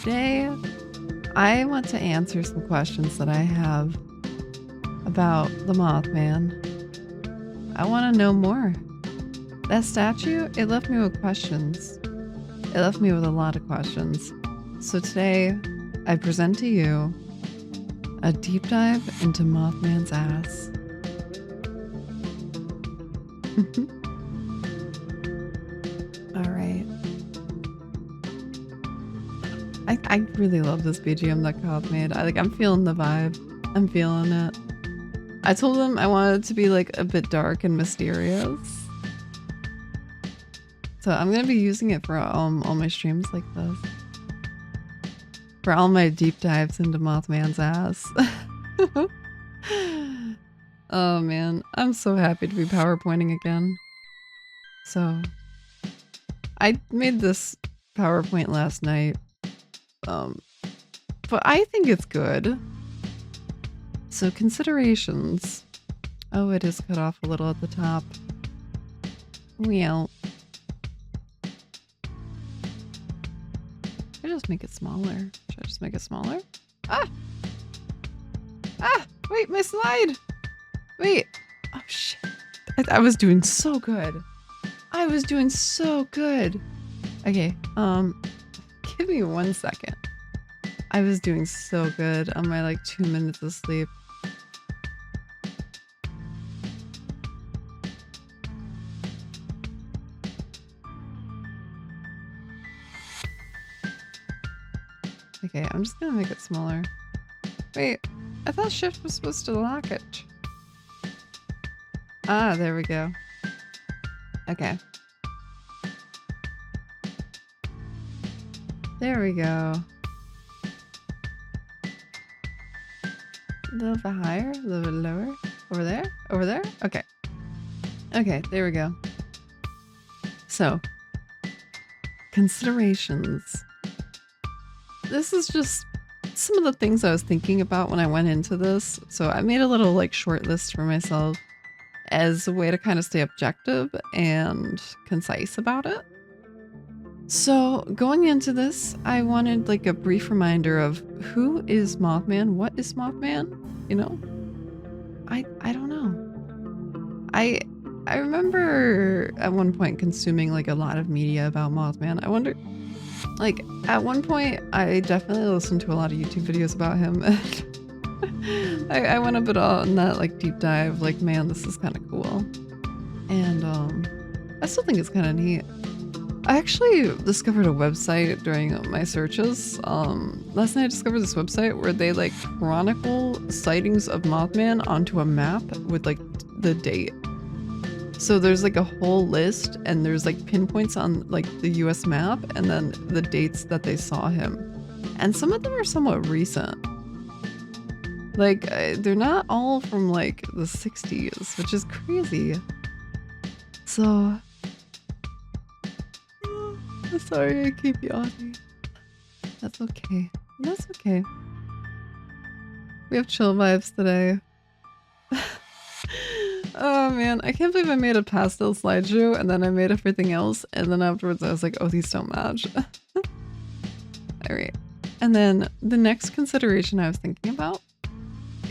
today I want to answer some questions that I have about the Mothman. I want to know more. That statue, it left me with questions. It left me with a lot of questions. So today, I present to you a deep dive into Mothman's ass. All right. I really love this BGM that Cobb made. I'm feeling the vibe. I'm feeling it. I told him I wanted it to be like a bit dark and mysterious. So I'm gonna be using it for all my streams like this. For all my deep dives into Mothman's ass. Oh man, I'm so happy to be PowerPointing again. So, I made this PowerPoint last night. But I think it's good. So considerations. Oh, it is cut off a little at the top. Well. Should I just make it smaller? Should I just make it smaller? Ah! Ah! Wait, my slide! Wait! Oh shit. I was doing so good. I was doing so good. Okay, give me 1 second. I was doing so good on my like 2 minutes of sleep. Okay, I'm just gonna make it smaller. Wait, I thought shift was supposed to lock it. Ah, there we go. Okay. There we go. A little bit higher, a little bit lower. Over there? Over there? Okay. Okay, there we go. So, considerations. This is just some of the things I was thinking about when I went into this. So I made a little like short list for myself as a way to kind of stay objective and concise about it. So going into this, I wanted like a brief reminder of who is Mothman? What is Mothman? You know? I don't know. I remember at one point consuming like a lot of media about Mothman. I wonder, like at one point I definitely listened to a lot of YouTube videos about him. I went a bit on that like deep dive, like man, this is kind of cool. And I still think it's kind of neat. I actually discovered a website during my searches. Last night I discovered this website where they like chronicle sightings of Mothman onto a map with like the date. So there's like a whole list and there's like pinpoints on like the US map and then the dates that they saw him. And some of them are somewhat recent. Like they're not all from like the 60s, which is crazy. So sorry I keep yawning. That's okay. That's okay. We have chill vibes today. Oh man, I can't believe I made a pastel slideshow and then I made everything else and then afterwards I was like, oh, these don't match. Alright. And then the next consideration I was thinking about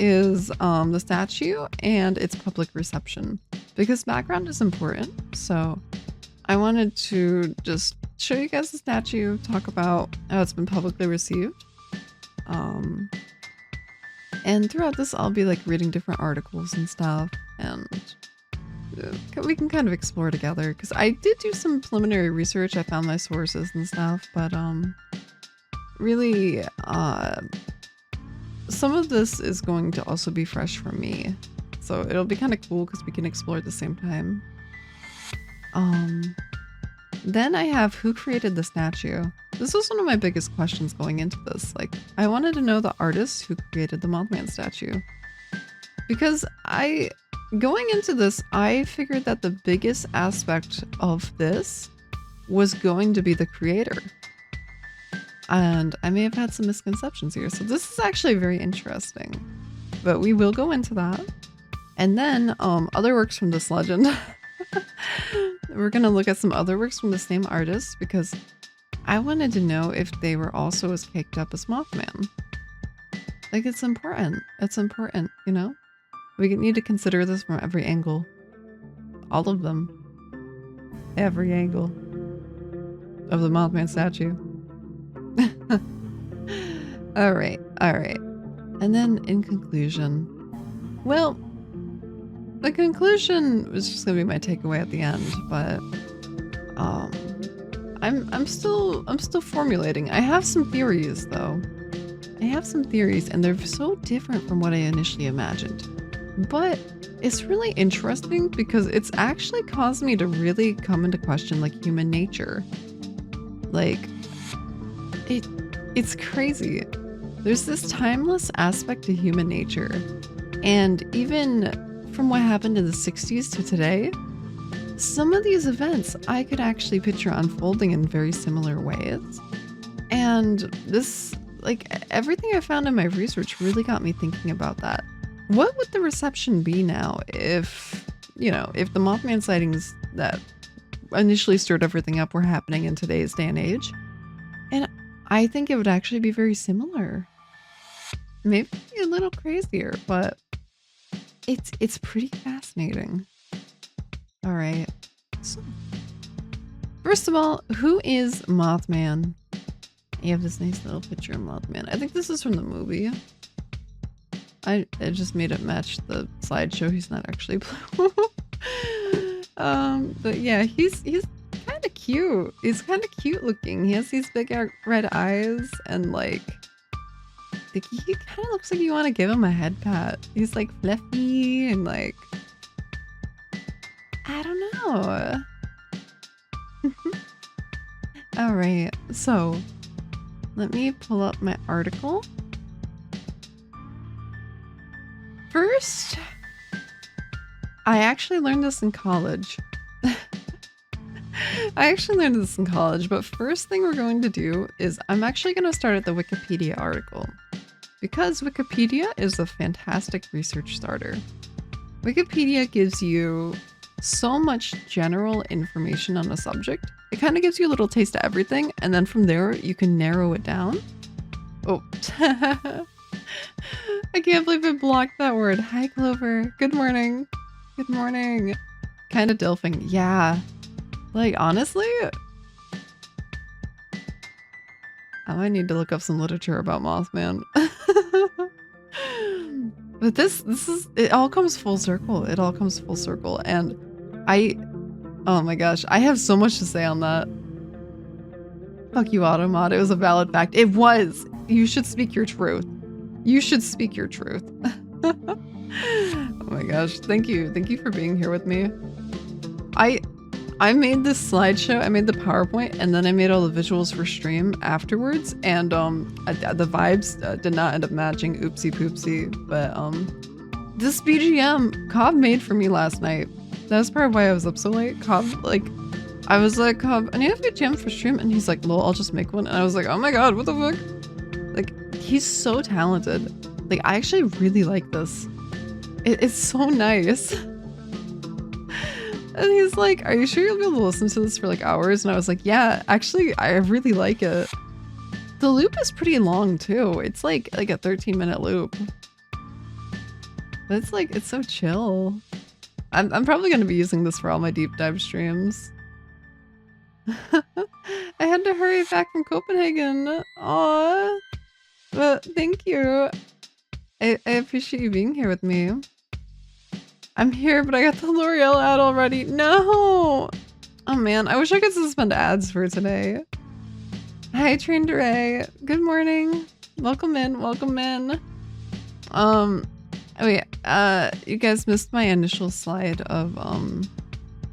is the statue and its public reception. Because background is important, so I wanted to just show you guys the statue, talk about how it's been publicly received. And throughout this, I'll be like reading different articles and stuff, and we can kind of explore together. Because I did do some preliminary research, I found my sources and stuff, but really, some of this is going to also be fresh for me. So it'll be kind of cool because we can explore at the same time. Then I have who created the statue. This was one of my biggest questions going into this. Like, I wanted to know the artist who created the Mothman statue. Because going into this, I figured that the biggest aspect of this was going to be the creator. And I may have had some misconceptions here. So this is actually very interesting. But we will go into that. And then other works from this legend. We're going to look at some other works from the same artist because I wanted to know if they were also as caked up as Mothman. Like, it's important. It's important, you know? We need to consider this from every angle. All of them. Every angle of the Mothman statue. Alright, alright. And then in conclusion, well, the conclusion was just gonna be my takeaway at the end, but I'm still formulating. I have some theories though. I have some theories and they're so different from what I initially imagined. But it's really interesting because it's actually caused me to really come into question like human nature. Like it's crazy. There's this timeless aspect to human nature. And even from what happened in the 60s to today, some of these events I could actually picture unfolding in very similar ways. And this, like, everything I found in my research really got me thinking about that. What would the reception be now if, if the Mothman sightings that initially stirred everything up were happening in today's day and age? And I think it would actually be very similar. Maybe a little crazier, but it's pretty fascinating. All right. So, first of all, who is Mothman? You have this nice little picture of Mothman. I think this is from the movie. I just made it match the slideshow. He's not actually blue. But yeah, he's kind of cute. He's kind of cute looking. He has these big red eyes and like he kind of looks like you want to give him a head pat. He's like fluffy and like, I don't know. All right, so let me pull up my article. First, I actually learned this in college. But first thing we're going to do is I'm actually going to start at the Wikipedia article. Because Wikipedia is a fantastic research starter. Wikipedia gives you so much general information on a subject. It kind of gives you a little taste of everything, and then from there you can narrow it down. Oh. I can't believe it blocked that word. Hi, Clover. Good morning. Good morning. Kind of dilfing. Yeah. Like, honestly, I might need to look up some literature about Mothman. But this is, it all comes full circle. It all comes full circle. And oh my gosh, I have so much to say on that. Fuck you, Automod. It was a valid fact. It was. You should speak your truth. You should speak your truth. Oh my gosh. Thank you. Thank you for being here with me. I made this slideshow, I made the PowerPoint, and then I made all the visuals for stream afterwards, and the vibes did not end up matching, oopsie poopsie, but this BGM Cobb made for me last night. That was part of why I was up so late. Cobb, like, I was like, Cobb, I need a BGM for stream, and he's like, lol, I'll just make one, and I was like, oh my god, what the fuck? Like, he's so talented. Like, I actually really like this. It's so nice. And he's like, are you sure you'll be able to listen to this for like hours? And I was like, yeah, actually, I really like it. The loop is pretty long too. It's like a 13-minute loop. But it's like, it's so chill. I'm probably going to be using this for all my deep dive streams. I had to hurry back from Copenhagen. Aww. But thank you. I appreciate you being here with me. I'm here, but I got the L'Oreal ad already. No! Oh man, I wish I could suspend ads for today. Hi, Trained Ray. Good morning. Welcome in, welcome in. Oh wait, you guys missed my initial slide of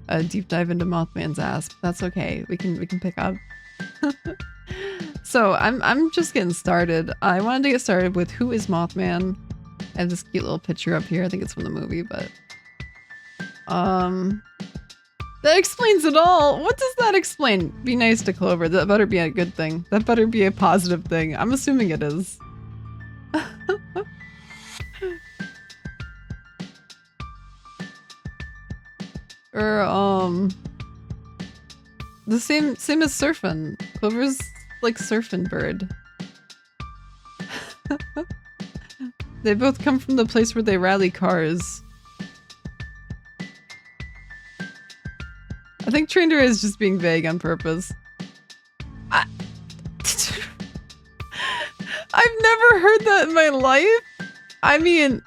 a deep dive into Mothman's ass. But that's okay. We can pick up. So I'm just getting started. I wanted to get started with who is Mothman. I have this cute little picture up here. I think it's from the movie, but that explains it all. What does that explain? Be nice to Clover. That better be a good thing. That better be a positive thing. I'm assuming it is. Or The same as surfing. Clover's like surfing bird. They both come from the place where they rally cars. I think Trainer is just being vague on purpose. I've never heard that in my life. I mean,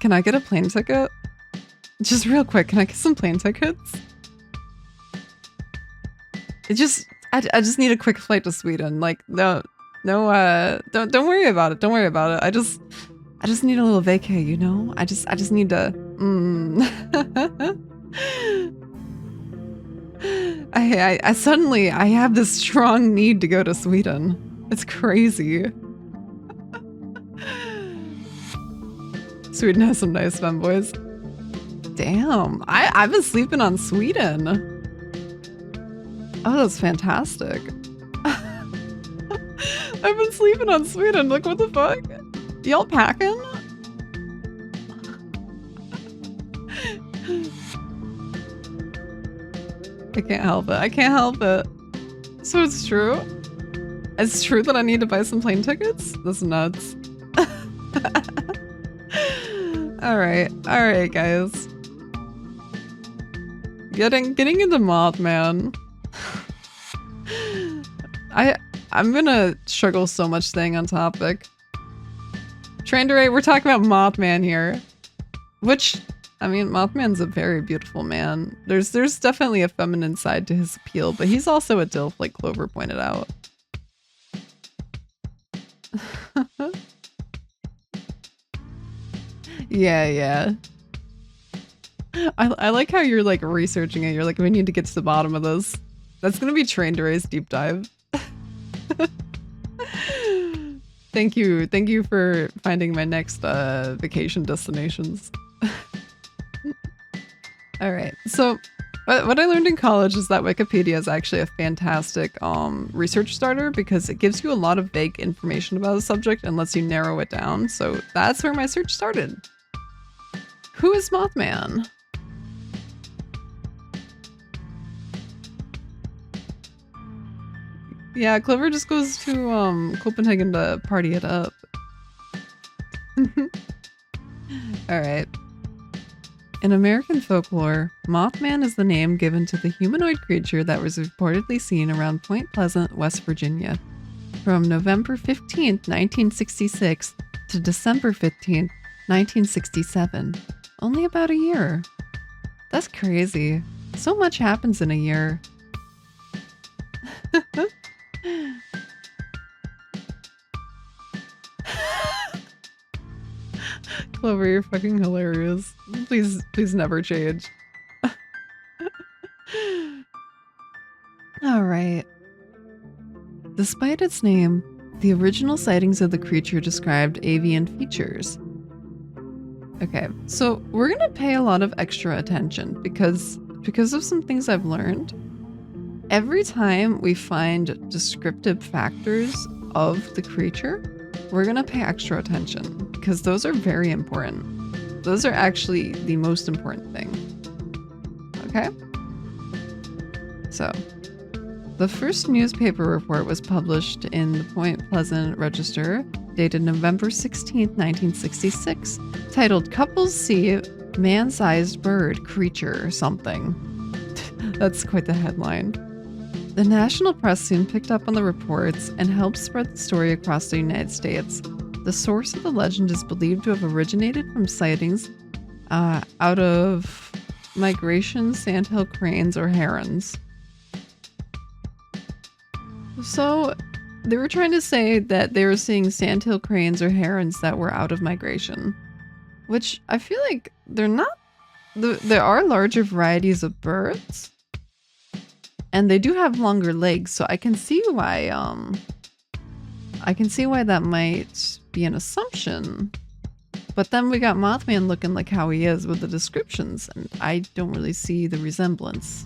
can I get a plane ticket? Just real quick, can I get some plane tickets? I just need a quick flight to Sweden. Like, don't worry about it. Don't worry about it. I just need a little vacay, you know? I just need to, I suddenly have this strong need to go to Sweden. It's crazy. Sweden has some nice femboys. Damn, I've been sleeping on Sweden. Oh, that's fantastic. I've been sleeping on Sweden. Like, what the fuck? Y'all packing? I can't help it. I can't help it. So it's true? It's true that I need to buy some plane tickets? That's nuts. Alright, guys. Getting into Mothman. I'm gonna struggle so much staying on topic. Trandere, we're talking about Mothman here. Which, I mean, Mothman's a very beautiful man. There's definitely a feminine side to his appeal, but he's also a dilf, like Clover pointed out. Yeah. I like how you're like researching it. You're like, we need to get to the bottom of this. That's gonna be Trandere's deep dive. Thank you for finding my next vacation destinations. All right, so what I learned in college is that Wikipedia is actually a fantastic research starter because it gives you a lot of vague information about a subject and lets you narrow it down. So that's where my search started. Who is Mothman? Yeah, Clover just goes to Copenhagen to party it up. Alright. In American folklore, Mothman is the name given to the humanoid creature that was reportedly seen around Point Pleasant, West Virginia, from November 15th, 1966 to December 15th, 1967. Only about a year. That's crazy. So much happens in a year. Clover, you're fucking hilarious. Please never change. Alright. Despite its name, the original sightings of the creature described avian features. Okay, so we're gonna pay a lot of extra attention because of some things I've learned. Every time we find descriptive factors of the creature, we're gonna pay extra attention because those are very important. Those are actually the most important thing. Okay? So, the first newspaper report was published in the Point Pleasant Register, dated November 16th, 1966, titled "Couples See Man-Sized Bird Creature" or something. That's quite the headline. The national press soon picked up on the reports and helped spread the story across the United States. The source of the legend is believed to have originated from sightings out of migration sandhill cranes or herons. So they were trying to say that they were seeing sandhill cranes or herons that were out of migration, which I feel like they're not. There are larger varieties of birds, and they do have longer legs, so I can see why that might be an assumption. But then we got Mothman looking like how he is with the descriptions, and I don't really see the resemblance.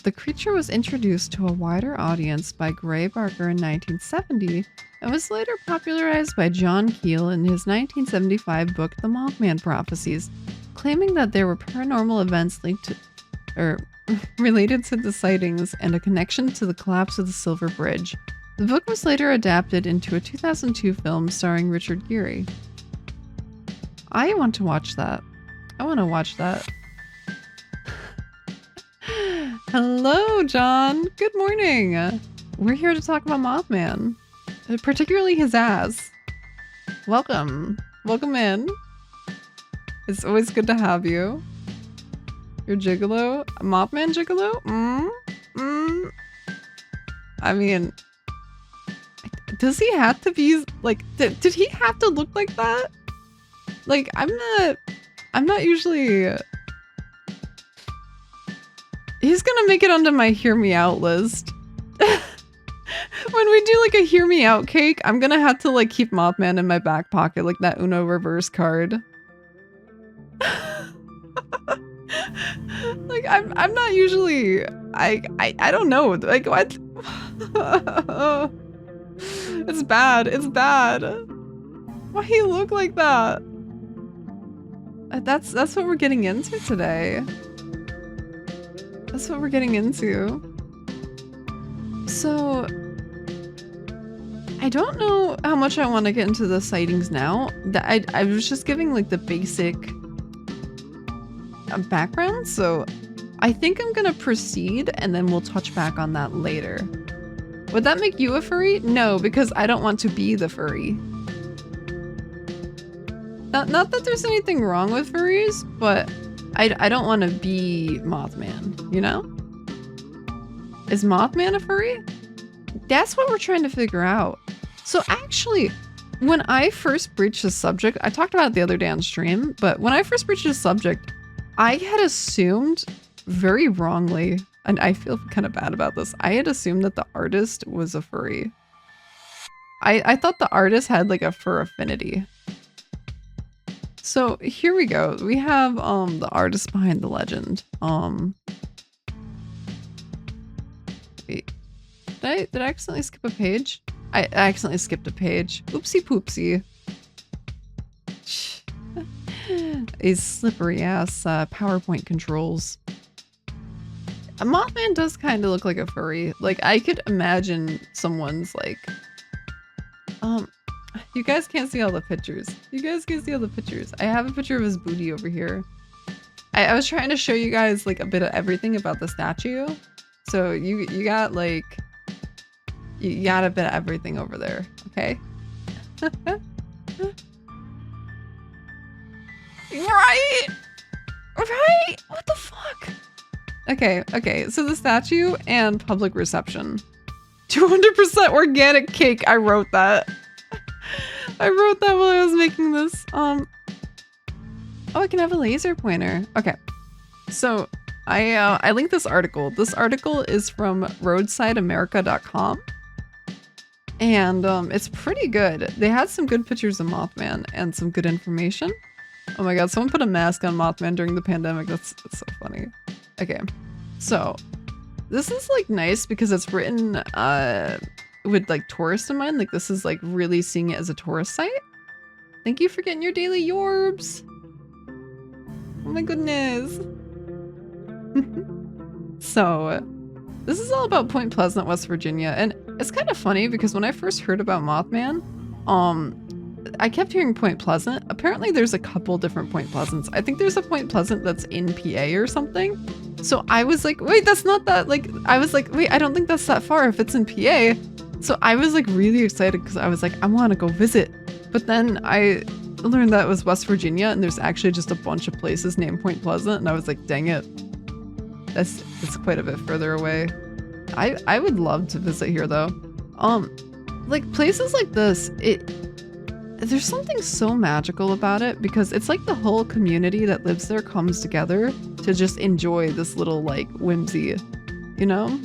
The creature was introduced to a wider audience by Gray Barker in 1970 and was later popularized by John Keel in his 1975 book The Mothman Prophecies. claiming that there were paranormal events linked to, or related to the sightings and a connection to the collapse of the Silver Bridge. The book was later adapted into a 2002 film starring Richard Gere. I want to watch that. I want to watch that. Hello, John. Good morning. We're here to talk about Mothman, particularly his ass. Welcome. Welcome in. It's always good to have you. You're gigolo? Mothman gigolo? I mean, does he have to be, like, did he have to look like that? Like, I'm not usually... He's gonna make it onto my hear me out list. When we do like a hear me out cake, I'm gonna have to like keep Mothman in my back pocket, like that Uno reverse card. Like I'm not usually I don't know, like what? It's bad. It's bad. Why he look like that? That's what we're getting into today. That's what we're getting into. So I don't know how much I want to get into the sightings now. I was just giving like the basic background, so I think I'm gonna proceed and then we'll touch back on that later. Would that make you a furry? No, because I don't want to be the furry. Not that there's anything wrong with furries, but I don't want to be Mothman, you know? Is Mothman a furry? That's what we're trying to figure out. So actually, when I first breached the subject, I talked about it the other day on stream, but when I first breached the subject, I had assumed very wrongly, and I feel kind of bad about this, I had assumed that the artist was a furry. I thought the artist had like a fur affinity. So here we go. We have the artist behind the legend. Wait. Did I accidentally skip a page? I accidentally skipped a page. Oopsie poopsie. These slippery ass PowerPoint controls. A Mothman does kind of look like a furry. Like I could imagine someone's like, you guys can't see all the pictures. You guys can see all the pictures. I have a picture of his booty over here. I was trying to show you guys like a bit of everything about the statue. So you got like, you got a bit of everything over there, okay? Right? Right? What the fuck? Okay, so the statue and public reception. 200% organic cake, I wrote that. I wrote that while I was making this. Oh, I can have a laser pointer. Okay, so I linked this article. This article is from roadsideamerica.com. And it's pretty good. They had some good pictures of Mothman and some good information. Oh my god, someone put a mask on Mothman during the pandemic. That's so funny. Okay, so this is like nice because it's written with like tourists in mind. Like this is like really seeing it as a tourist site. Thank you for getting your daily yorbs. Oh my goodness. So this is all about Point Pleasant, West Virginia, and it's kind of funny because when I first heard about Mothman, I kept hearing Point Pleasant. Apparently there's a couple different Point Pleasants. I think there's a Point Pleasant that's in PA or something. So I was like, wait, that's not that, like, I was like, wait, I don't think that's that far if it's in PA. So I was like really excited because I was like, I want to go visit. But then I learned that it was West Virginia and there's actually just a bunch of places named Point Pleasant. And I was like, dang it. That's quite a bit further away. I would love to visit here though. Like places like this, there's something so magical about it because it's like the whole community that lives there comes together to just enjoy this little like whimsy, you know?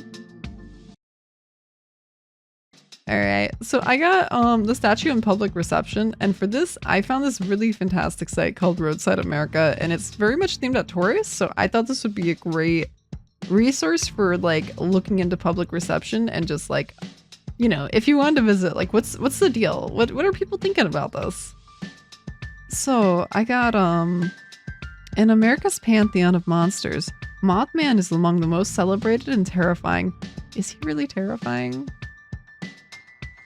Alright, so I got the statue in public reception, and for this I found this really fantastic site called Roadside America, and it's very much themed at tourists, so I thought this would be a great resource for like looking into public reception and just like, you know, if you wanted to visit, like what's the deal? What are people thinking about this? So I got In America's pantheon of monsters, Mothman is among the most celebrated and terrifying. Is he really terrifying?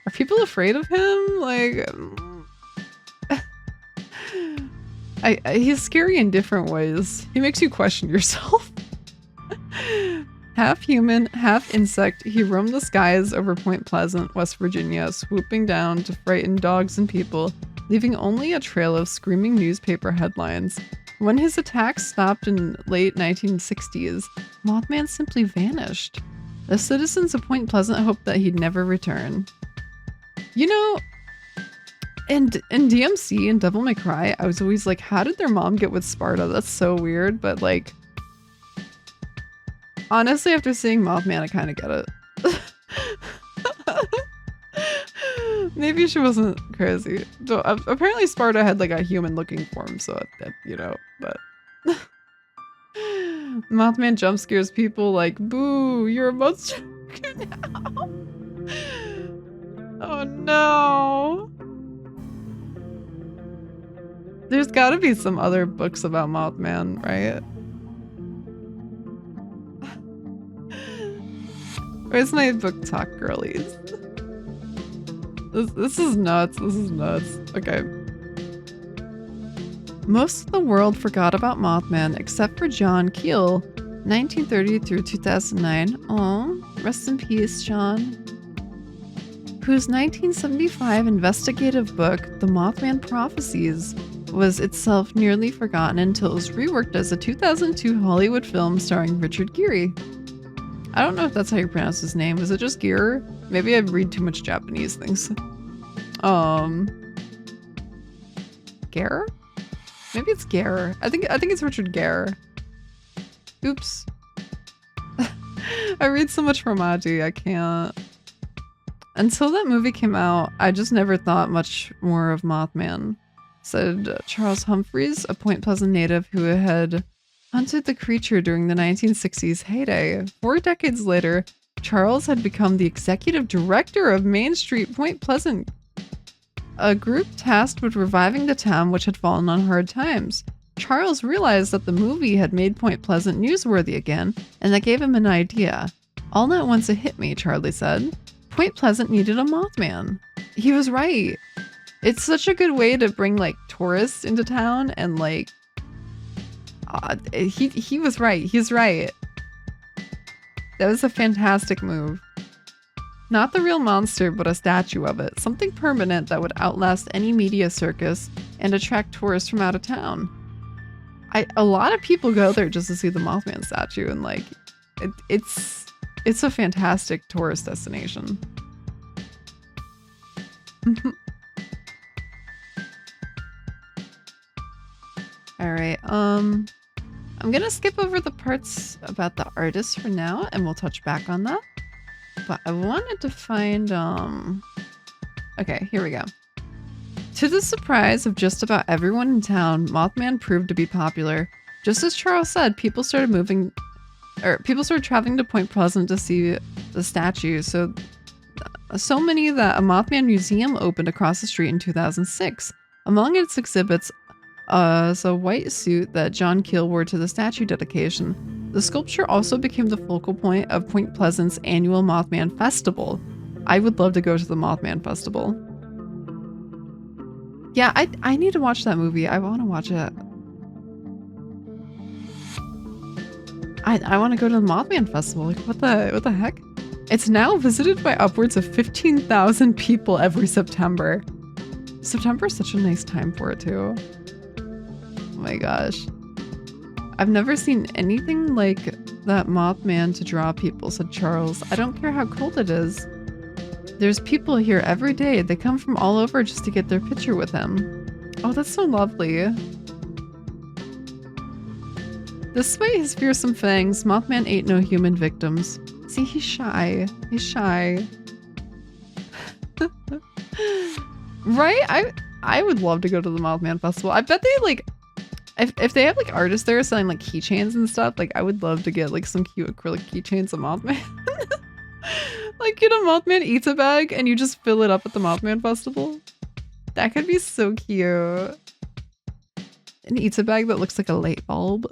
Are people afraid of him? Like, he's scary in different ways. He makes you question yourself. Half human, half insect, he roamed the skies over Point Pleasant, West Virginia, swooping down to frighten dogs and people, leaving only a trail of screaming newspaper headlines. When his attacks stopped in late 1960s, Mothman simply vanished. The citizens of Point Pleasant hoped that he'd never return. You know, in DMC and Devil May Cry, I was always like, how did their mom get with Sparta? That's so weird, but like, honestly, after seeing Mothman, I kind of get it. Maybe she wasn't crazy. So, apparently Sparta had like a human-looking form, so you know, but... Mothman jump scares people like, boo, you're a monster now. Oh no. There's gotta be some other books about Mothman, right? Where's my book talk, girlies? This is nuts. This is nuts. Okay. Most of the world forgot about Mothman except for John Keel, 1930 through 2009. Aw, rest in peace, John. Whose 1975 investigative book, The Mothman Prophecies, was itself nearly forgotten until it was reworked as a 2002 Hollywood film starring Richard Gere. I don't know if that's how you pronounce his name. Is it just Gere? Maybe I read too much Japanese things. Gere? Maybe it's Gere. I think it's Richard Gere. Oops. I read so much Romaji, I can't. Until that movie came out, I just never thought much more of Mothman, said Charles Humphreys, a Point Pleasant native who had hunted the creature during the 1960s heyday. 4 decades later, Charles had become the executive director of Main Street Point Pleasant, a group tasked with reviving the town which had fallen on hard times. Charles realized that the movie had made Point Pleasant newsworthy again, and that gave him an idea. All at once it hit me, Charlie said. Point Pleasant needed a Mothman. He was right. It's such a good way to bring like tourists into town, and like he was right. He's right. That was a fantastic move. Not the real monster, but a statue of it. Something permanent that would outlast any media circus and attract tourists from out of town. A lot of people go there just to see the Mothman statue, and like it's a fantastic tourist destination. All right. I'm gonna skip over the parts about the artist for now, and we'll touch back on that. But I wanted to find, okay, here we go. To the surprise of just about everyone in town, Mothman proved to be popular. Just as Charles said, people started traveling to Point Pleasant to see the statue. So many that a Mothman museum opened across the street in 2006. Among its exhibits, is a white suit that John Keel wore to the statue dedication. The sculpture also became the focal point of Point Pleasant's annual Mothman Festival. I would love to go to the Mothman Festival. Yeah, I need to watch that movie. I want to watch it. I want to go to the Mothman Festival. Like, what the heck? It's now visited by upwards of 15,000 people every September. September is such a nice time for it too. Oh my gosh. I've never seen anything like that Mothman to draw people, said Charles. I don't care how cold it is. There's people here every day. They come from all over just to get their picture with him. Oh, that's so lovely. Despite his fearsome fangs, Mothman ate no human victims. See, he's shy. He's shy. Right? I would love to go to the Mothman Festival. I bet they like... If they have like artists there selling like keychains and stuff, like I would love to get like some cute acrylic keychains of Mothman. Like, get a Mothman eats a bag and you just fill it up at the Mothman Festival. That could be so cute. and eats a bag that looks like a light bulb.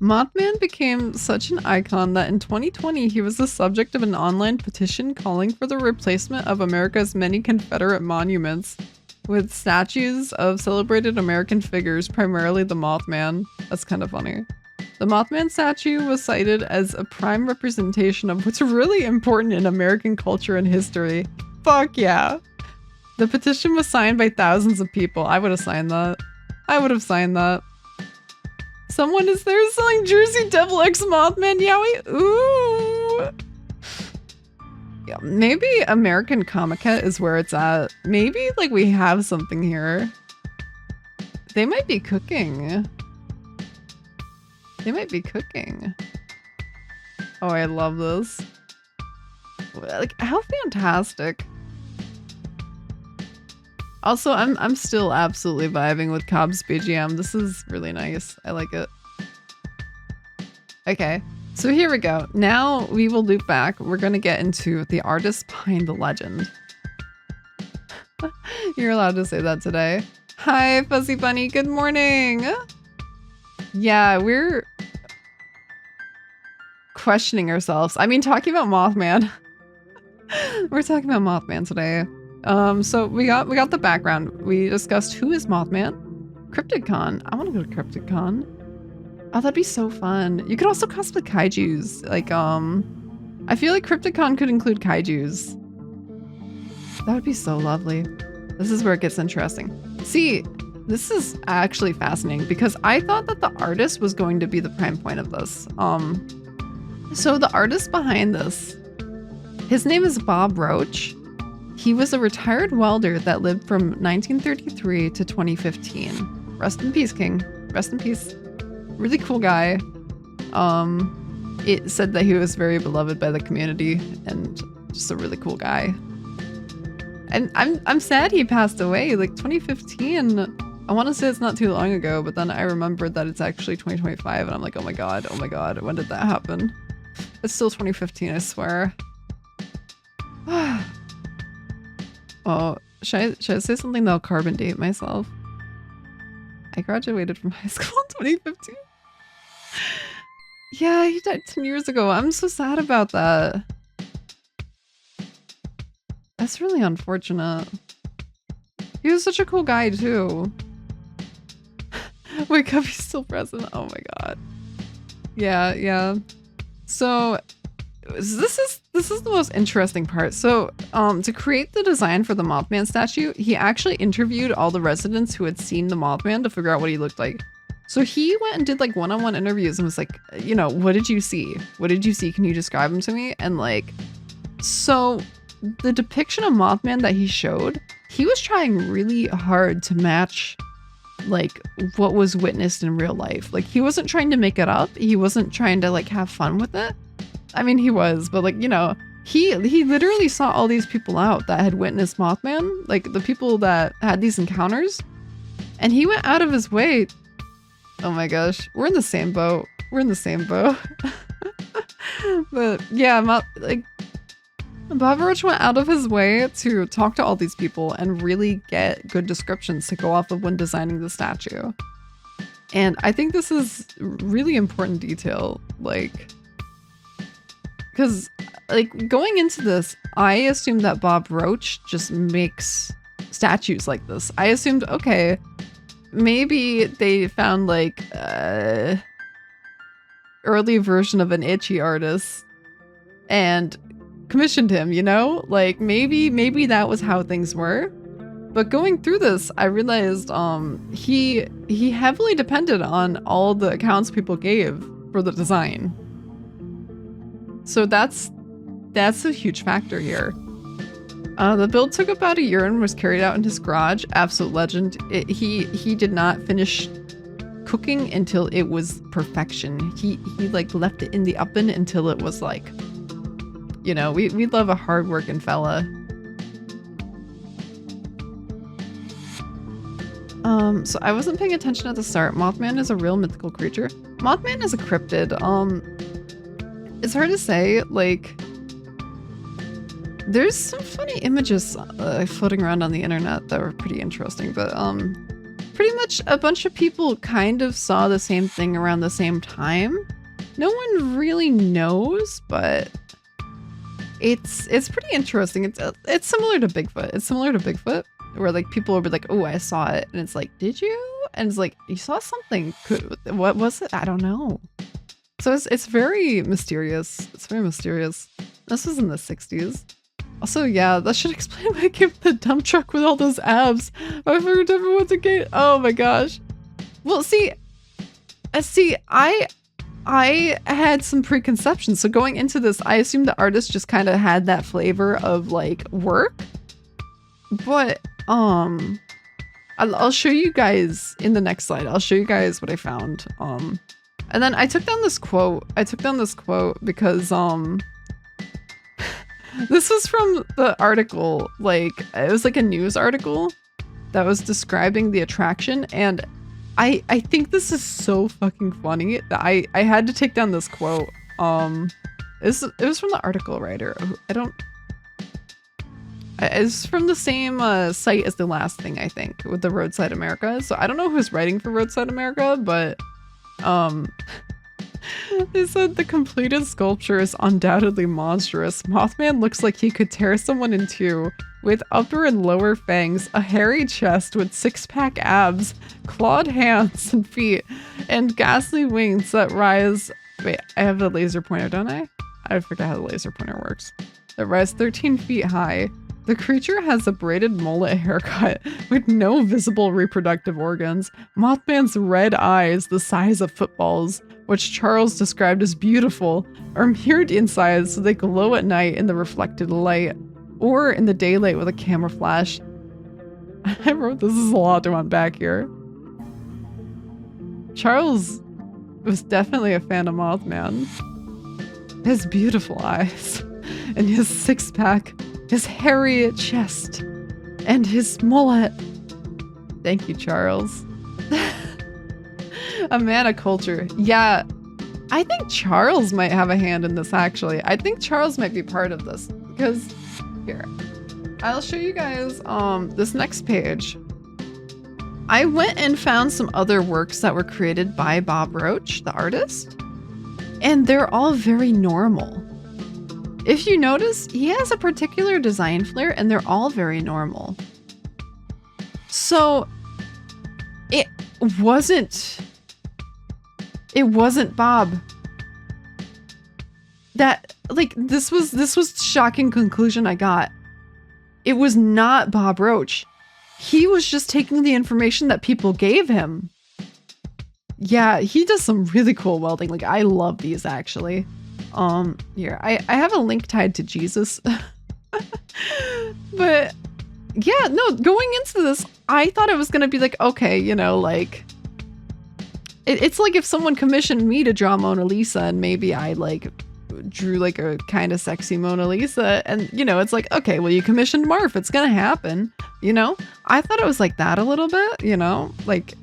Mothman became such an icon that in 2020 he was the subject of an online petition calling for the replacement of America's many Confederate monuments with statues of celebrated American figures, primarily the Mothman. That's kind of funny. The Mothman statue was cited as a prime representation of what's really important in American culture and history. Fuck yeah. The petition was signed by thousands of people. I would have signed that. I would have signed that. Someone is there selling Jersey Devil X Mothman Yowie. Ooh. Yeah, maybe American Comic-Con is where it's at. Maybe like we have something here. They might be cooking. They might be cooking. Oh, I love this. Like, how fantastic. Also, I'm still absolutely vibing with Cobb's BGM. This is really nice. I like it. Okay, so here we go. Now we will loop back. We're gonna get into the artist behind the legend. You're allowed to say that today. Hi, Fuzzy Bunny. Good morning. Yeah, we're questioning ourselves. I mean, talking about Mothman. We're talking about Mothman today. So we got the background. We discussed who is Mothman. CryptidCon. I want to go to CryptidCon. Oh, that'd be so fun. You could also cosplay kaijus. Like, I feel like CryptidCon could include kaijus. That would be so lovely. This is where it gets interesting. See, this is actually fascinating because I thought that the artist was going to be the prime point of this. So the artist behind this, his name is Bob Roach. He was a retired welder that lived from 1933 to 2015. Rest in peace, King. Rest in peace. Really cool guy. It said that he was very beloved by the community and just a really cool guy. And I'm sad he passed away. Like 2015. I want to say it's not too long ago, but then I remembered that it's actually 2025, and I'm like, oh my god, when did that happen? It's still 2015, I swear. Oh, should I say something that'll carbon date myself? I graduated from high school in 2015. Yeah, he died 10 years ago. I'm so sad about that. That's really unfortunate. He was such a cool guy too. Wake up, he's still present. Oh my god. Yeah. So this is the most interesting part. So to create the design for the Mothman statue, he actually interviewed all the residents who had seen the Mothman to figure out what he looked like. So he went and did like one-on-one interviews and was like, you know, what did you see? What did you see? Can you describe him to me? And like, so the depiction of Mothman that he showed, he was trying really hard to match like what was witnessed in real life. Like he wasn't trying to make it up. He wasn't trying to like have fun with it. I mean, he was, but like, you know, he literally saw all these people out that had witnessed Mothman, like the people that had these encounters, and he went out of his way. Oh my gosh, we're in the same boat. We're in the same boat. But yeah, like Bob Roach went out of his way to talk to all these people and really get good descriptions to go off of when designing the statue. And I think this is really important detail, like, because like going into this, I assumed that Bob Roach just makes statues like this. I assumed, okay, maybe they found like early version of an itchy artist and commissioned him, you know? Like maybe that was how things were. But going through this, I realized he heavily depended on all the accounts people gave for the design. So that's a huge factor here. The build took about a year and was carried out in his garage. Absolute legend. He did not finish cooking until it was perfection. He like left it in the oven until it was like, you know, we love a hardworking fella. So I wasn't paying attention at the start. Mothman is a real mythical creature. Mothman is a cryptid. It's hard to say, like, There's some funny images floating around on the internet that were pretty interesting, but pretty much a bunch of people kind of saw the same thing around the same time. No one really knows, but it's pretty interesting. It's similar to Bigfoot. It's similar to Bigfoot, where like people will be like, "Oh, I saw it," and it's like, "Did you?" And it's like, "You saw something. What was it? I don't know." So it's very mysterious. It's very mysterious. This was in the 60s. Also, yeah, that should explain why I came with the dump truck with all those abs. I figured everyone's to gate. Oh my gosh. Well, see, I had some preconceptions. So going into this, I assumed the artist just kind of had that flavor of like work. But I'll show you guys in the next slide. I'll show you guys what I found. And then I took down this quote. Because this was from the article. Like it was like a news article that was describing the attraction, and I think this is so fucking funny that I had to take down this quote. It was from the article writer. It's from the same site as the last thing, I think, with the Roadside America. So I don't know who's writing for Roadside America, but they said the completed sculpture is undoubtedly monstrous. Mothman looks like he could tear someone in two, with upper and lower fangs, a hairy chest with six-pack abs, clawed hands and feet, and ghastly wings that rise... Wait, I have the laser pointer, don't I? I forget how the laser pointer works. That rise 13 feet high. The creature has a braided mullet haircut with no visible reproductive organs. Mothman's red eyes, the size of footballs, which Charles described as beautiful, are mirrored inside so they glow at night in the reflected light, or in the daylight with a camera flash. I wrote this is a lot to unpack here. Charles was definitely a fan of Mothman. His beautiful eyes, and his six-pack, his hairy chest, and his mullet. Thank you, Charles. A man of culture. Yeah, I think Charles might have a hand in this, actually. I think Charles might be part of this, because here, I'll show you guys this next page. I went and found some other works that were created by Bob Roach, the artist, and they're all very normal. If you notice, he has a particular design flair, and they're all very normal. So it wasn't Bob. That, like, this was the shocking conclusion I got. It was not Bob Roach. He was just taking the information that people gave him. Yeah, he does some really cool welding. Like, I love these, actually. Here, I have a link tied to Jesus. But yeah, no, going into this, I thought it was gonna be like, okay, you know, like it's like if someone commissioned me to draw Mona Lisa, and maybe I like drew like a kind of sexy Mona Lisa, and you know, it's like, okay, well, you commissioned Marf, it's gonna happen, you know. I thought it was like that a little bit, you know, like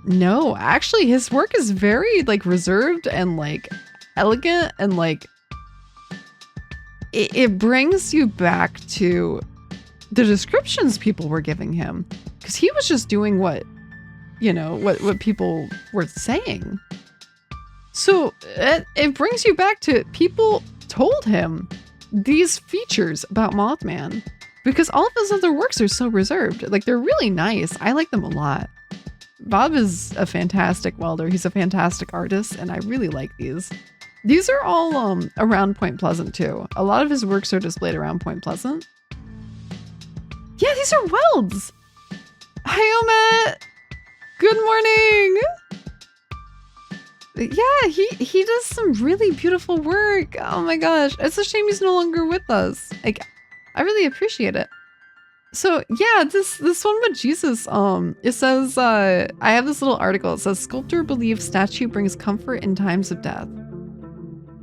no, actually his work is very like reserved and like elegant, and like it brings you back to the descriptions people were giving him, because he was just doing what, you know, what people were saying. So it brings you back to people told him these features about Mothman, because all of his other works are so reserved. Like, they're really nice. I like them a lot. Bob is a fantastic welder. He's a fantastic artist, and I really like these. These are all around Point Pleasant too. A lot of his works are displayed around Point Pleasant. Yeah, these are welds. Hi, Omet. Good morning. Yeah, he does some really beautiful work. Oh my gosh, it's a shame he's no longer with us. Like, I really appreciate it. So yeah, this one with Jesus, it says, I have this little article. It says, sculptor believes statue brings comfort in times of death.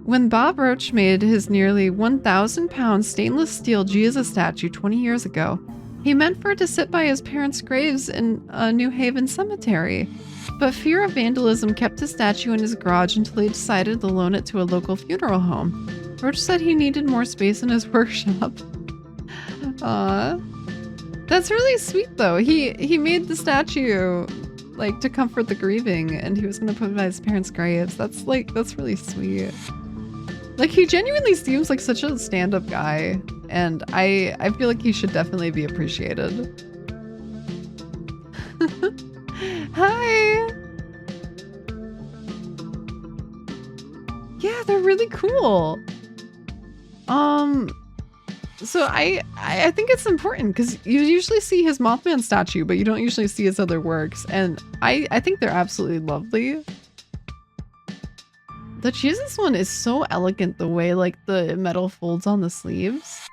When Bob Roach made his nearly 1,000-pound stainless steel Jesus statue 20 years ago, he meant for it to sit by his parents' graves in New Haven Cemetery. But fear of vandalism kept his statue in his garage until he decided to loan it to a local funeral home. Roach said he needed more space in his workshop. Aw. That's really sweet though. He made the statue like to comfort the grieving, and he was gonna put it by his parents' graves. That's really sweet. Like he genuinely seems like such a stand-up guy, and I feel like he should definitely be appreciated. Hi. Yeah, they're really cool. So I think it's important because you usually see his Mothman statue, but you don't usually see his other works, and I think they're absolutely lovely. The Jesus one is so elegant, the way like the metal folds on the sleeves.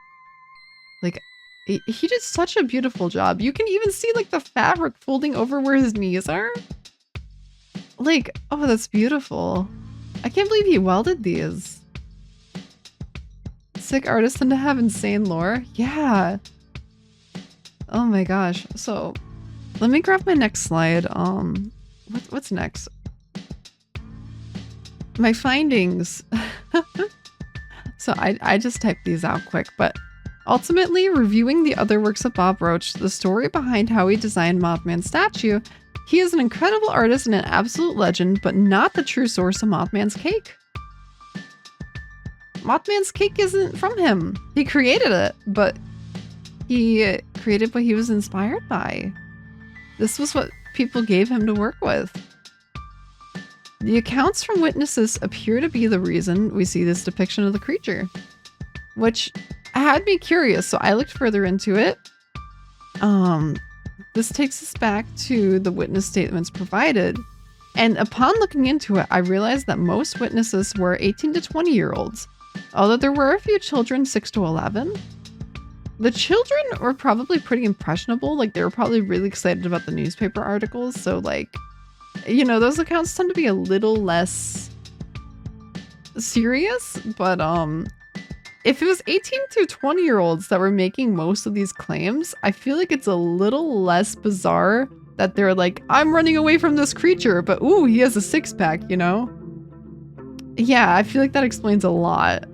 Like he did such a beautiful job. You can even see like the fabric folding over where his knees are. Like, oh, that's beautiful. I can't believe he welded these. Sick artists tend to have insane lore. Yeah. Oh my gosh. So let me grab my next slide. What's next? My findings. So I just typed these out quick, but ultimately reviewing the other works of Bob Roach, the story behind how he designed Mothman's statue, he is an incredible artist and an absolute legend, but not the true source of Mothman's cake. Mothman's cake isn't from him. He created it, but he created what he was inspired by. This was what people gave him to work with. The accounts from witnesses appear to be the reason we see this depiction of the creature, which had me curious, so I looked further into it. This takes us back to the witness statements provided, and upon looking into it, I realized that most witnesses were 18 to 20-year-olds, although there were a few children 6 to 11. The children were probably pretty impressionable, like they were probably really excited about the newspaper articles, so like, you know, those accounts tend to be a little less serious, but if it was 18 to 20-year-olds that were making most of these claims, I feel like it's a little less bizarre that they're like, I'm running away from this creature, but ooh, he has a six-pack, you know? Yeah, I feel like that explains a lot.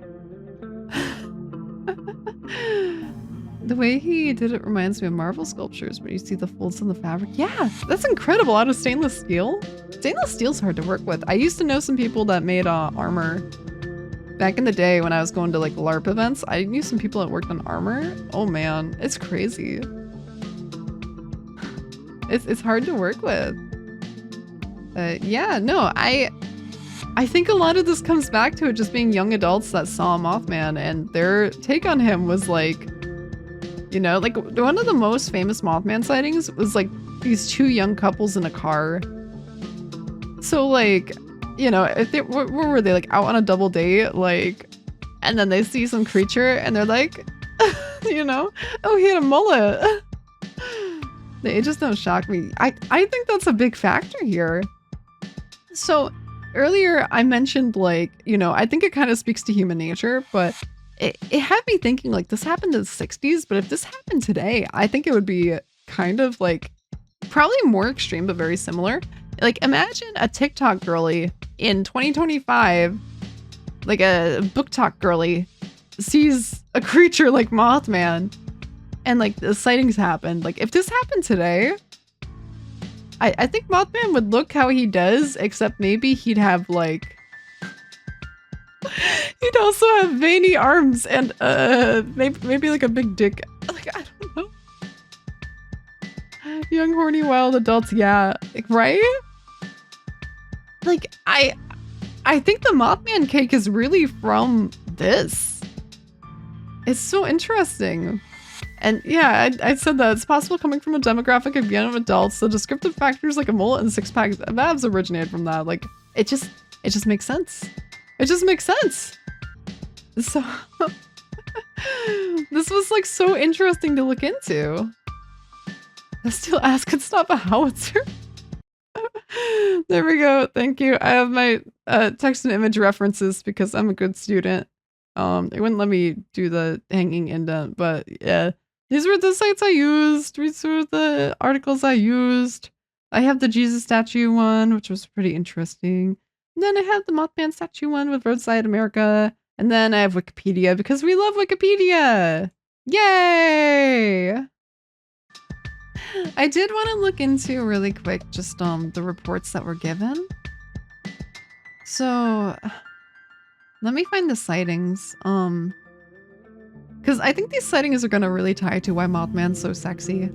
The way he did it reminds me of Marvel sculptures, where you see the folds on the fabric. Yeah, that's incredible, out of stainless steel. Stainless steel's hard to work with. I used to know some people that made armor. Back in the day when I was going to like LARP events, I knew some people that worked on armor. Oh man, it's crazy. It's hard to work with. Yeah, no, I think a lot of this comes back to it just being young adults that saw Mothman, and their take on him was like, you know, like one of the most famous Mothman sightings was like these two young couples in a car. So like, you know, if they, where were they, like out on a double date, like, and then they see some creature and they're like, you know, oh, he had a mullet. They just don't shock me. I think that's a big factor here. So earlier I mentioned like, you know, I think it kind of speaks to human nature, but it had me thinking like this happened in the 60s, but if this happened today, I think it would be kind of like probably more extreme, but very similar. Like imagine a TikTok girly in 2025, like a book talk girly sees a creature like Mothman and like the sightings happened. Like if this happened today, I think Mothman would look how he does, except maybe he'd have like, he'd also have veiny arms and maybe like a big dick. Like I don't know. Young horny wild adults, yeah, like, right? Like I think the Mothman cake is really from this. It's so interesting. And yeah, I said that it's possible coming from a demographic of young adults. The descriptive factors like a mullet and six-pack of abs originated from that. Like it just makes sense. It just makes sense. So this was like so interesting to look into. A steel ass could stop a howitzer. There we go. Thank you. I have my text and image references because I'm a good student. It wouldn't let me do the hanging indent, but yeah. These were the sites I used. These were the articles I used. I have the Jesus statue one, which was pretty interesting. And then I have the Mothman statue one with Roadside America. And then I have Wikipedia because we love Wikipedia. Yay! I did want to look into really quick just the reports that were given. So let me find the sightings. Because I think these sightings are gonna really tie to why Mothman's so sexy.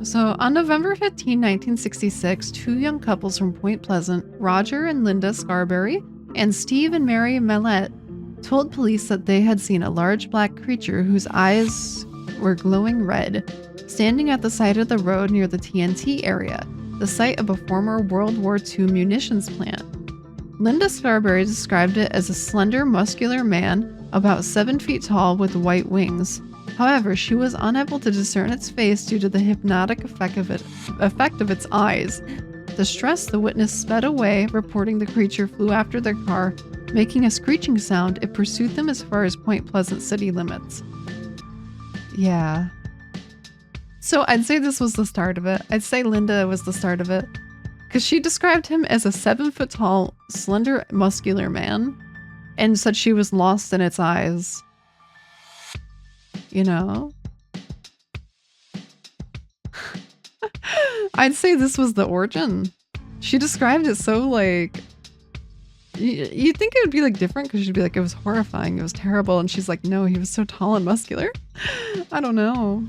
So on November 15, 1966, two young couples from Point Pleasant, Roger and Linda Scarberry, and Steve and Mary Mallette, told police that they had seen a large black creature whose eyes were glowing red, standing at the side of the road near the TNT area, the site of a former World War II munitions plant. Linda Scarberry described it as a slender, muscular man, about 7 feet tall with white wings. However, she was unable to discern its face due to the hypnotic effect of its eyes. Distressed, the witness sped away, reporting the creature flew after their car. Making a screeching sound, it pursued them as far as Point Pleasant city limits. Yeah. So I'd say this was the start of it. I'd say Linda was the start of it. Because she described him as a 7 foot tall, slender, muscular man. And said she was lost in its eyes. You know? I'd say this was the origin. She described it so like... You'd think it would be like different because she'd be like, it was horrifying, it was terrible. And she's like, no, he was so tall and muscular. I don't know.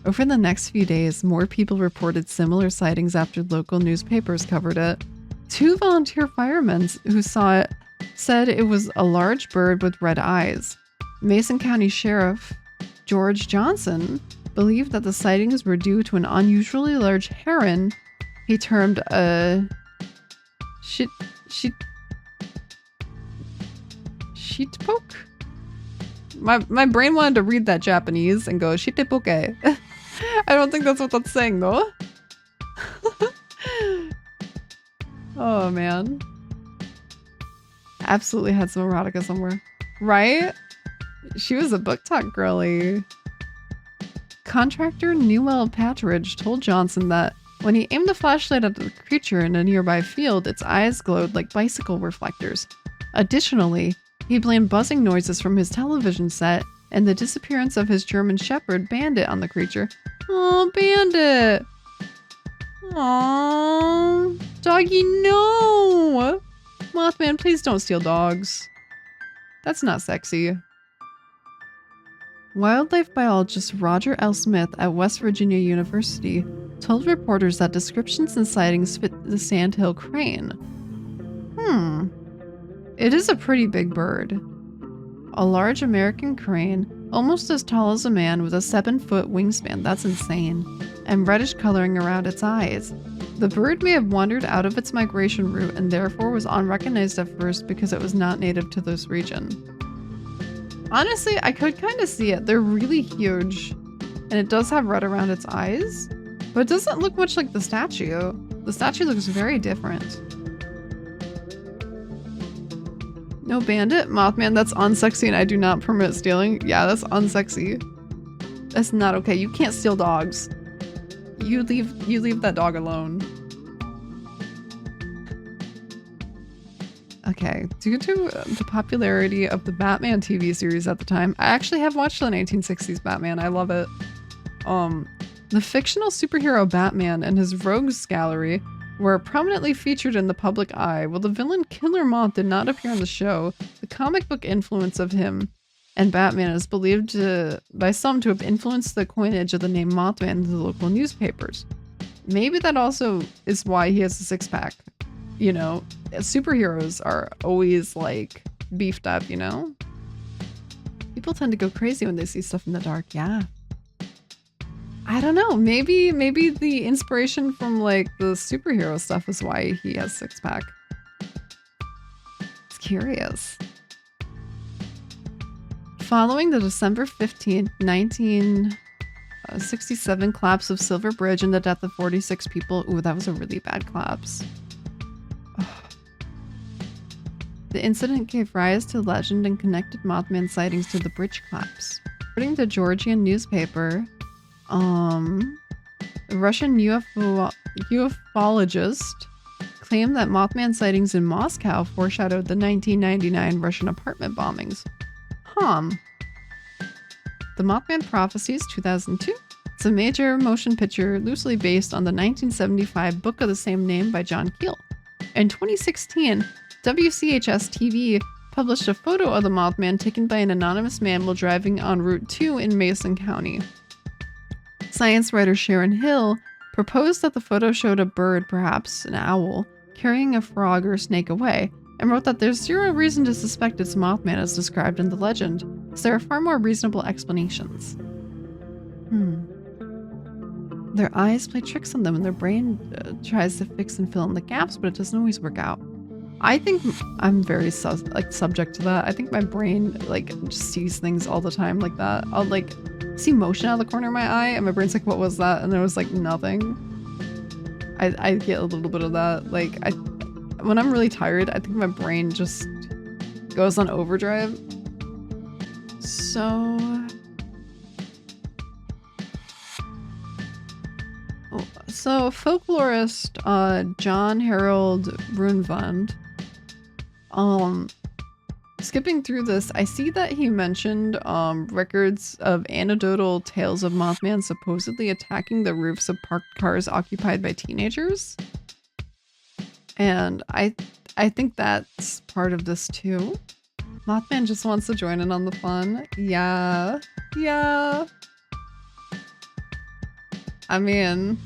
Over the next few days, more people reported similar sightings after local newspapers covered it. 2 volunteer firemen who saw it said it was a large bird with red eyes. Mason County Sheriff George Johnson believed that the sightings were due to an unusually large heron he termed a shitpoke? My brain wanted to read that Japanese and go shitpoke. I don't think that's what that's saying though. Oh man. Absolutely had some erotica somewhere. Right? She was a book talk girly. Contractor Newell Patridge told Johnson that when he aimed the flashlight at the creature in a nearby field, its eyes glowed like bicycle reflectors. Additionally, he blamed buzzing noises from his television set and the disappearance of his German Shepherd Bandit on the creature. Oh, Bandit! Aww, doggy, no! Mothman, please don't steal dogs. That's not sexy. Wildlife biologist Roger L. Smith at West Virginia University told reporters that descriptions and sightings fit the sandhill crane. It is a pretty big bird. A large American crane, almost as tall as a man with a 7-foot wingspan, that's insane, and reddish coloring around its eyes. The bird may have wandered out of its migration route and therefore was unrecognized at first because it was not native to this region. Honestly, I could kind of see it. They're really huge, and it does have red around its eyes, but it doesn't look much like the statue. The statue looks very different. No bandit? Mothman, that's unsexy and I do not permit stealing. Yeah, that's unsexy. That's not okay. You can't steal dogs. You leave that dog alone. Okay, due to the popularity of the Batman TV series at the time, I actually have watched the 1960s Batman. I love it. The fictional superhero Batman and his rogues gallery were prominently featured in the public eye. While the villain Killer Moth did not appear on the show, the comic book influence of him and Batman is believed by some to have influenced the coinage of the name Mothman in the local newspapers. Maybe that also is why he has a six-pack. You know, superheroes are always like beefed up, you know? People tend to go crazy when they see stuff in the dark, yeah. I don't know, maybe the inspiration from like the superhero stuff is why he has six-pack. It's curious. Following the December 15th, 1967 collapse of Silver Bridge and the death of 46 people, ooh, that was a really bad collapse. The incident gave rise to legend and connected Mothman sightings to the bridge collapse. According to Georgian newspaper, the Russian ufologist claimed that Mothman sightings in Moscow foreshadowed the 1999 Russian apartment bombings. The Mothman Prophecies 2002. It's a major motion picture loosely based on the 1975 book of the same name by John Keel. In 2016, WCHS-TV published a photo of the Mothman taken by an anonymous man while driving on Route 2 in Mason County. Science writer Sharon Hill proposed that the photo showed a bird, perhaps an owl, carrying a frog or snake away, and wrote that there's zero reason to suspect it's Mothman as described in the legend, as there are far more reasonable explanations. Their eyes play tricks on them and their brain tries to fix and fill in the gaps, but it doesn't always work out. I think I'm very subject to that. I think my brain just sees things all the time like that. I'll see motion out of the corner of my eye and my brain's like, what was that? And there was nothing. I get a little bit of that. When I'm really tired, I think my brain just goes on overdrive. So folklorist John Harold Brunvand, skipping through this, I see that he mentioned records of anecdotal tales of Mothman supposedly attacking the roofs of parked cars occupied by teenagers. And I think that's part of this too. Mothman just wants to join in on the fun. Yeah. I mean,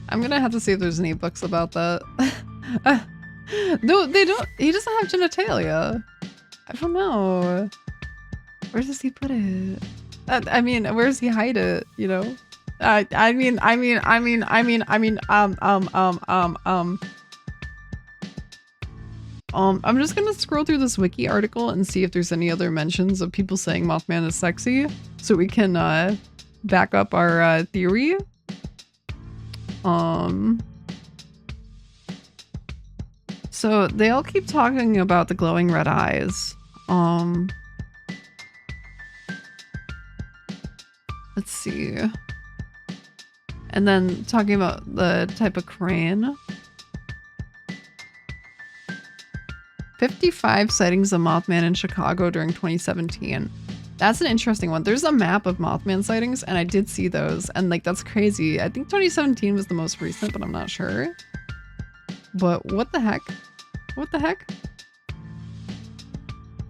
I'm gonna have to see if there's any books about that. No, they don't. He doesn't have genitalia. I don't know. Where does he put it? I mean, where does he hide it? You know? I'm just gonna scroll through this wiki article and see if there's any other mentions of people saying Mothman is sexy, so we can back up our theory. So they all keep talking about the glowing red eyes. Let's see. And then talking about the type of crane. 55 sightings of Mothman in Chicago during 2017. That's an interesting one. There's a map of Mothman sightings, and I did see those, and that's crazy. I think 2017 was the most recent, but I'm not sure. But what the heck? What the heck?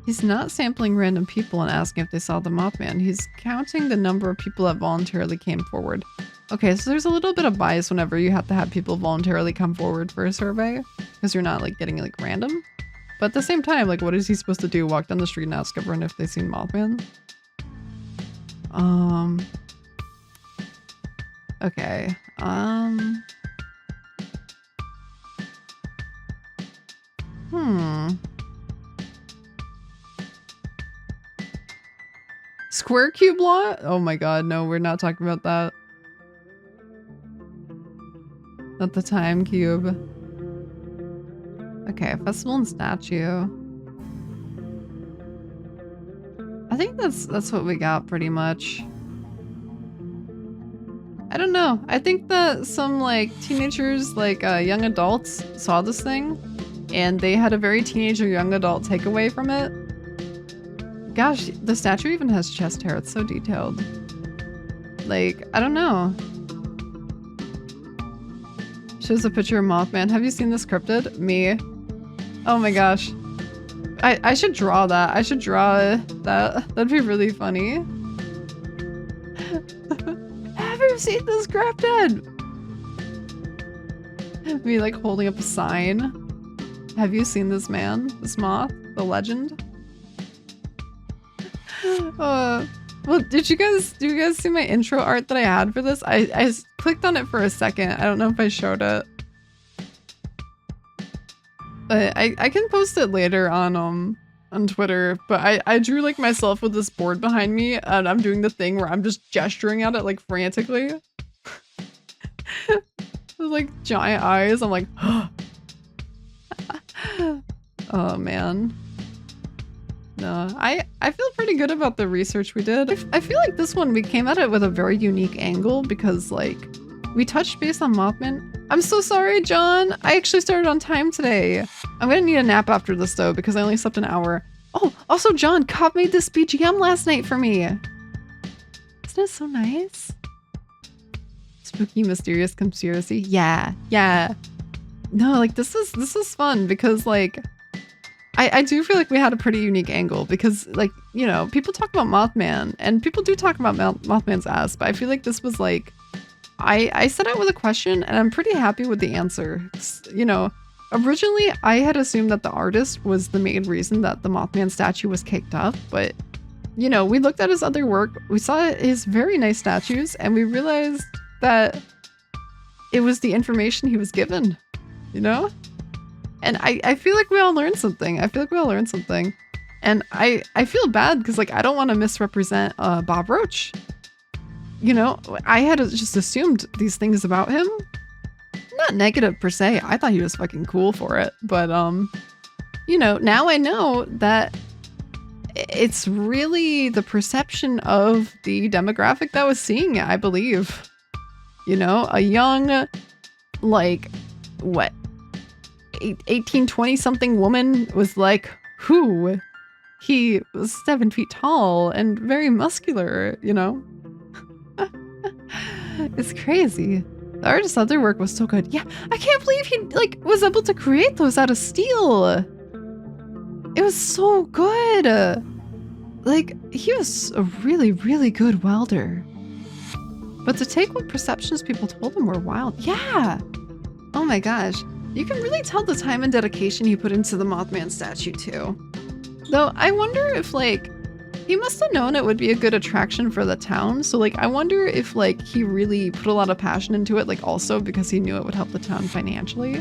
He's not sampling random people and asking if they saw the Mothman. He's counting the number of people that voluntarily came forward. Okay, so there's a little bit of bias whenever you have to have people voluntarily come forward for a survey, because you're not getting random. But at the same time, what is he supposed to do? Walk down the street and ask everyone if they've seen Mothman? Okay. Square cube law? Oh my god, no, we're not talking about that. Not the time cube. Okay, festival and statue. I think that's what we got pretty much. I don't know. I think that some teenagers, young adults saw this thing and they had a very teenage or young adult takeaway from it. Gosh, the statue even has chest hair. It's so detailed. I don't know. Shows a picture of Mothman. Have you seen this cryptid? Me. Oh my gosh. I should draw that. I should draw that. That'd be really funny. Have you seen this cryptid? Me holding up a sign. Have you seen this man? This moth? The legend? Well, do you guys see my intro art that I had for this? I clicked on it for a second. I don't know if I showed it. But I can post it later on Twitter, but I drew myself with this board behind me and I'm doing the thing where I'm just gesturing at it frantically. With giant eyes. I'm like, oh man. No, I feel pretty good about the research we did. I feel like this one we came at it with a very unique angle because we touched base on Mothman. I'm so sorry, John. I actually started on time today. I'm gonna need a nap after this though because I only slept an hour. Oh, also John, Cobb made this BGM last night for me. Isn't it so nice? Spooky, mysterious conspiracy. Yeah, yeah. No, like this is fun because like I do feel like we had a pretty unique angle because like, you know, people talk about Mothman and people do talk about Mothman's ass, but I feel like this was like, I set out with a question and I'm pretty happy with the answer. You know, originally I had assumed that the artist was the main reason that the Mothman statue was kicked up, but you know, we looked at his other work, we saw his very nice statues and we realized that it was the information he was given, you know? And I feel like we all learned something. I feel like we all learned something. And I feel bad because like I don't want to misrepresent Bob Roach. You know, I had just assumed these things about him. Not negative per se. I thought he was fucking cool for it. But you know, now I know that it's really the perception of the demographic that was seeing it, I believe. You know, a young, like, what? 18, 20 something woman was like, who? He was 7 feet tall and very muscular, you know? It's crazy. The artist's other work was so good. Yeah, I can't believe he like was able to create those out of steel. It was so good. Like, he was a really, really good welder. But to take what perceptions people told him were wild. Yeah. Oh my gosh. You can really tell the time and dedication he put into the Mothman statue too. Though I wonder if like, he must have known it would be a good attraction for the town. So like, I wonder if like he really put a lot of passion into it, like also because he knew it would help the town financially.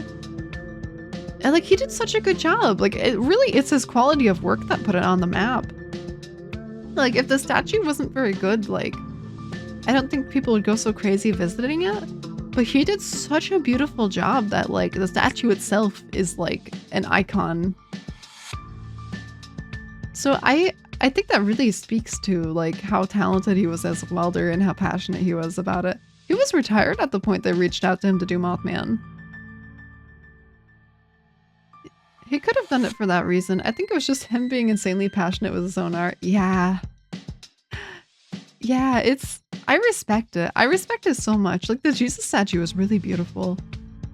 And like, he did such a good job. Like it's his quality of work that put it on the map. Like if the statue wasn't very good, like I don't think people would go so crazy visiting it. But he did such a beautiful job that like the statue itself is like an icon. So I think that really speaks to like how talented he was as a welder and how passionate he was about it. He was retired at the point they reached out to him to do Mothman. He could have done it for that reason. I think it was just him being insanely passionate with his own art. Yeah. Yeah, I respect it. I respect it so much. Like the Jesus statue is really beautiful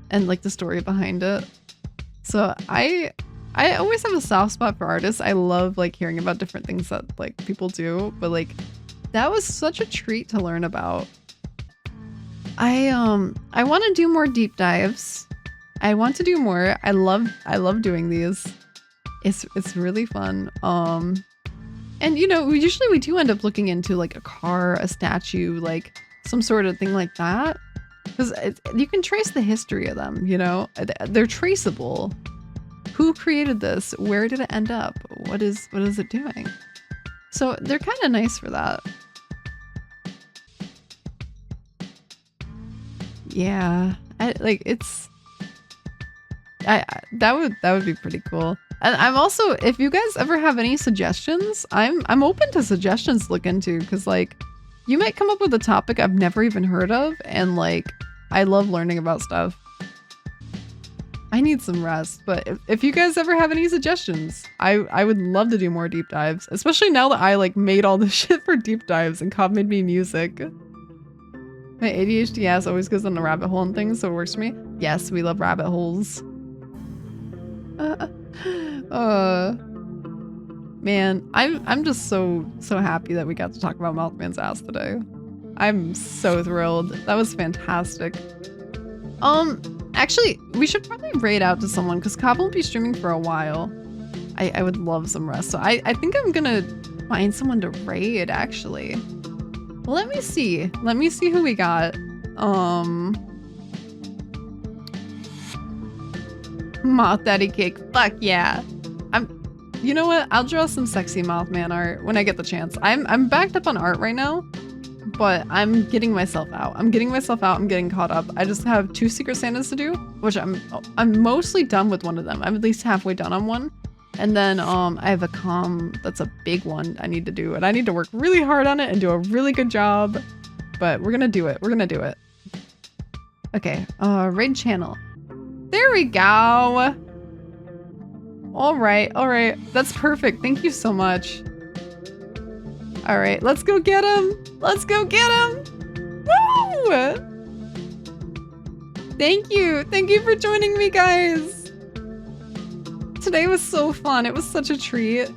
and like the story behind it. So I always have a soft spot for artists. I love like hearing about different things that like people do, but like that was such a treat to learn about. I want to do more deep dives. I want to do more. I love doing these. It's really fun. And you know, we do end up looking into like a car, a statue, like some sort of thing like that. Because you can trace the history of them, you know? They're traceable. Who created this? Where did it end up? What is it doing? So they're kind of nice for that. Yeah, that would be pretty cool. And I'm also, if you guys ever have any suggestions, I'm open to suggestions to look into because like you might come up with a topic I've never even heard of and like I love learning about stuff. I need some rest, but if you guys ever have any suggestions, I would love to do more deep dives, especially now that I like made all this shit for deep dives and Cobb made me music. My ADHD ass always goes on the rabbit hole and things, so it works for me. Yes, we love rabbit holes. Man, I'm just so happy that we got to talk about Mothman's ass today. I'm so thrilled. That was fantastic. Actually, we should probably raid out to someone because Cobb won't be streaming for a while. I would love some rest, so I think I'm gonna find someone to raid actually. Let me see who we got. Moth Daddy Cake, fuck yeah. You know what? I'll draw some sexy Mothman art when I get the chance. I'm backed up on art right now, but I'm getting myself out. I'm getting caught up. I just have 2 Secret Santas to do, which I'm mostly done with one of them. I'm at least halfway done on one. And then I have a comm that's a big one I need to do, and I need to work really hard on it and do a really good job. But we're gonna do it. Okay, raid channel. There we go. All right. All right. That's perfect. Thank you so much. All right. Let's go get him. Let's go get him. Woo! Thank you. Thank you for joining me, guys. Today was so fun. It was such a treat.